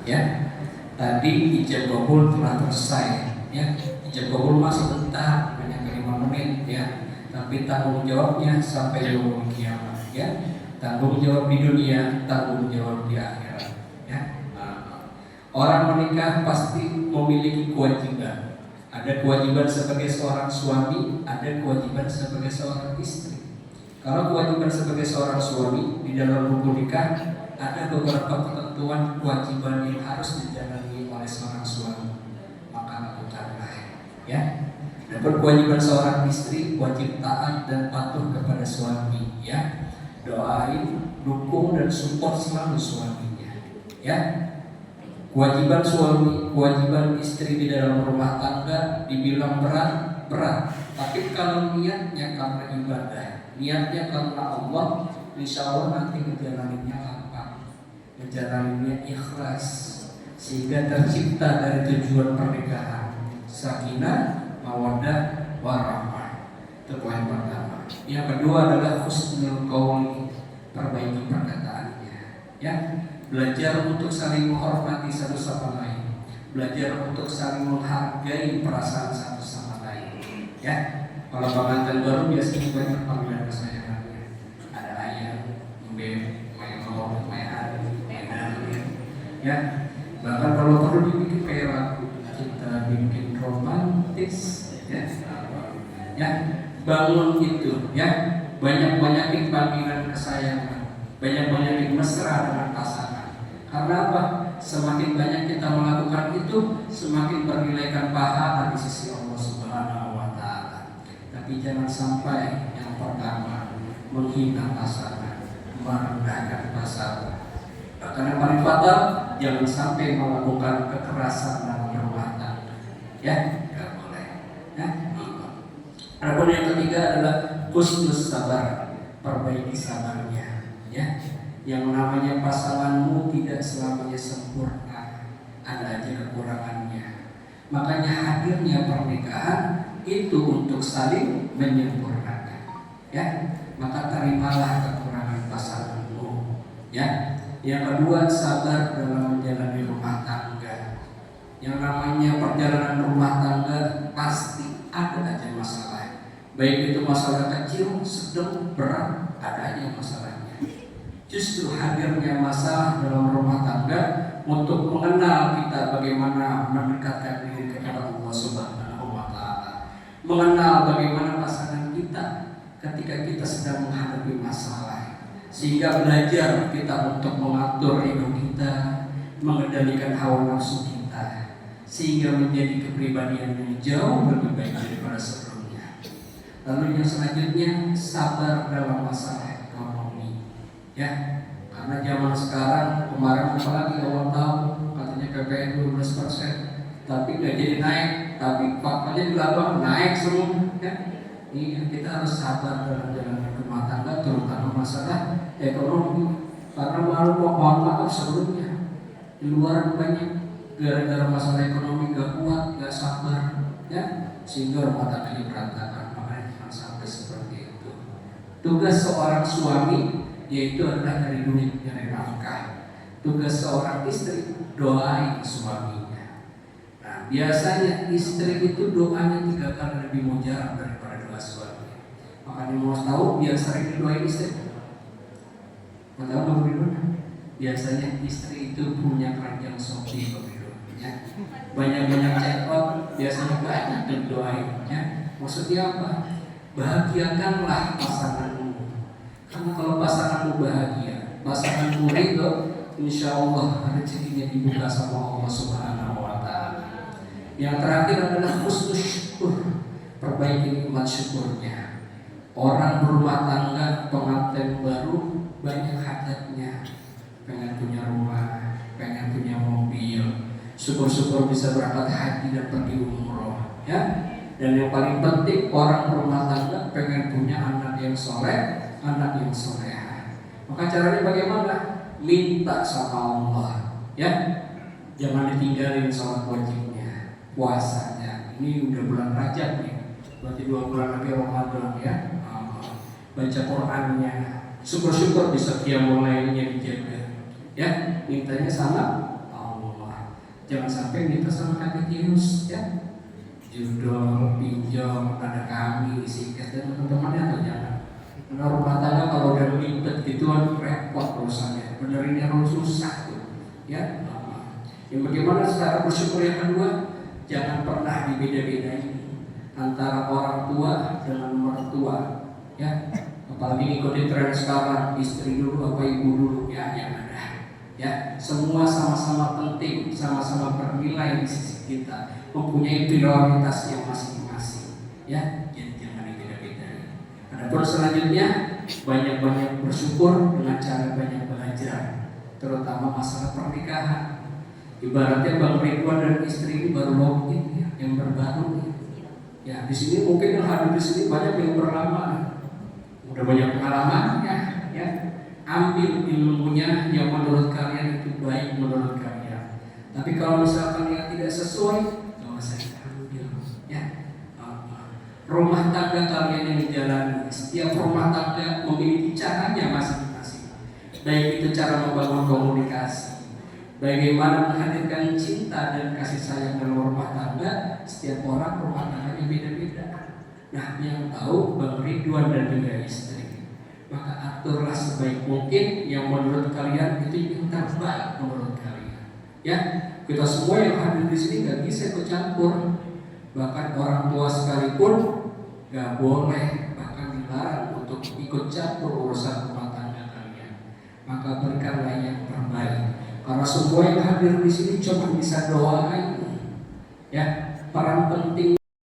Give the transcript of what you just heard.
Ya, tadi ijab kabul telah selesai. Ya, ijab kabul masih bentar, hanya 5 menit. Ya, tapi tanggung jawabnya sampai yaumul kiamat. Ya, tanggung jawab di dunia, tanggung jawab di akhirat. Ya, orang menikah pasti memiliki kewajiban. Ada kewajiban sebagai seorang suami, ada kewajiban sebagai seorang istri. Kalau kewajiban sebagai seorang suami di dalam buku nikah ada beberapa ketentuan kewajiban yang harus dijalani oleh seorang suami, maka lakukanlah. Ya. Dan kewajiban seorang istri wajib taat dan patuh kepada suami. Ya. Doain, dukung dan support selalu suaminya. Ya. Kewajiban suami, kewajiban istri di dalam rumah tangga dibilang berat. Tapi kalau niatnya karena ibadah, niatnya karena Allah, insya Allah nanti ngejalaninnya lapang, ngejalaninnya ikhlas, sehingga tercipta dari tujuan pernikahan sakinah, mawaddah, warahmah. Itu poin pertama. Yang kedua adalah husnul qaul, perbaiki perkataannya. Ya. Belajar untuk saling menghormati satu sama lain, belajar untuk saling menghargai perasaan satu sama lain. Ya, kalau pengantin baru biasanya banyak panggilan kesayangannya. Ada ayah, beb, maelo, mayan, ya. Bahkan kalau perlu dibikin kayak lagu, kita bikin romantis, ya. Ya, bangun itu, ya. Banyak-banyakin panggilan kesayangan, banyak-banyakin mesra dengan pasangan. Karena apa? Semakin banyak kita melakukan itu, semakin bernilaikan pahala di sisi Allah Subhanahu wa Ta'ala. Tapi jangan sampai yang pertama menghina pasangan, merendahkan pasangan. Bahkan yang paling fatal, jangan sampai melakukan kekerasan dalam rumah tangga. Ya, tidak boleh. Ya. Adapun yang ketiga adalah husnus sabar, perbaiki sabarnya. Ya. Yang namanya pasanganmu tidak selamanya sempurna, ada aja kekurangannya. Makanya hadirnya pernikahan itu untuk saling menyempurnakan. Ya, maka terimalah kekurangan pasanganmu. Ya, yang kedua sabar dalam menjalani rumah tangga. Yang namanya perjalanan rumah tangga pasti ada aja masalah. Baik itu masalah kecil, sedang, berat, ada aja masalahnya. Justru hadirnya masalah dalam rumah tangga untuk mengenal kita bagaimana mendekatkan diri kepada Allah Subhanahu wa Ta'ala, mengenal bagaimana pasangan kita ketika kita sedang menghadapi masalah, sehingga belajar kita untuk mengatur ego kita, mengendalikan hawa nafsu kita, sehingga menjadi kepribadian yang jauh lebih baik daripada sebelumnya. Lalu yang selanjutnya sabar dalam masalah ekonomi. Ya, karena zaman sekarang kemarin apalagi awal tahun katanya KPN 12%, tapi nggak jadi naik, tapi faktanya di lapangan naik semua. Ya, ini kita harus sabar dalam jalan rumah tangga, terutama masalah ekonomi. Karena mohon maaf sebelumnya di luar banyak gara-gara masalah ekonomi nggak kuat, nggak sabar, ya, sehingga rumah tangganya berantakan. Makanya jangan sampai seperti itu. Tugas seorang suami yaitu adalah dari duit, dari nafkah. Tugas seorang istri doain suaminya. Nah, biasanya istri itu doanya 3 kali lebih mujarab daripada doa suami. Makanya mau tahu biar sering didoain istri. Mau tahu Bang Ridwan? Biasanya istri itu punya keranjang Shopee Bang Ridwan. Ya. Banyak-banyak cekot, biasanya banyak didoain. Ya. Maksudnya apa? Bahagiakanlah pasanganmu. Karena kalau pasanganmu bahagia, pasanganmu ridho, insya Allah rezekinya dibuka sama Allah Subhanahu wa Ta'ala. Yang terakhir adalah husnul syukur, perbaiki nikmat syukurnya. Orang berumah tangga, pengantin baru, banyak hajatnya, pengen punya rumah, pengen punya mobil, syukur-syukur bisa berangkat haji dan pergi umroh. Ya. Dan yang paling penting, orang berumah tangga pengen punya anak yang soleh, anak yang soleha. Maka caranya bagaimana? Minta sama Allah. Ya, jangan ditinggalin sholat wajibnya, puasanya. Ini udah bulan Rajab nih, berarti 2 bulan lagi Ramadan ya. Baca Qurannya, syukur-syukur bisa qiyamul lailnya dijaga. Ya, mintanya sama Allah. Jangan sampai minta sama katekismus ya. Judul, pinjol, ada kami, sikat dan teman-temannya atau jangan. Karena rumah tangga kalau udah ribet gituan repot urusannya. Benerinnya harus susah tuh, ya. Yang bagaimana secara bersyukur yang kedua, jangan pernah dibeda-bedain antara orang tua dengan mertua, ya. Apalagi ikutin tren sekarang, istri dulu apa ibu dulu, ya jangan ada. Ya, semua sama-sama penting, sama-sama bernilai di sisi kita, mempunyai prioritas yang masing-masing. Ya, jadi jangan dibeda-bedain. Adapun selanjutnya, banyak-banyak bersyukur dengan cara banyak belajar, terutama masalah pernikahan. Ibaratnya Bang Ridwan dan istri ini baru login ya, yang berbaru. Ya, di sini mungkin yang hadir di sini banyak yang berlama, udah banyak pengalamannya. Ya, ambil ilmunya yang menurut kalian itu baik menurut kalian. Tapi kalau misalkan yang tidak sesuai, nggak usah diambil. Ya, rumah tangga kalian yang dijalani, setiap rumah tangga memiliki caranya masing-masing. Baik itu cara membangun komunikasi, bagaimana menghadirkan cinta dan kasih sayang dalam rumah tangga. Setiap orang rumah tangganya beda-beda. Nah, yang tahu Bang Ridwan dan juga istri. Maka aturlah sebaik mungkin yang menurut kalian itu yang terbaik menurut kalian. Ya, kita semua yang hadir di sini nggak bisa ikut campur. Bahkan orang tua sekalipun nggak boleh, bahkan dilarang untuk ikut campur urusan rumah tangga kalian. Maka berikanlah yang terbaik. Karena semua yang hadir di sini cuma bisa doain. Ya, peran penting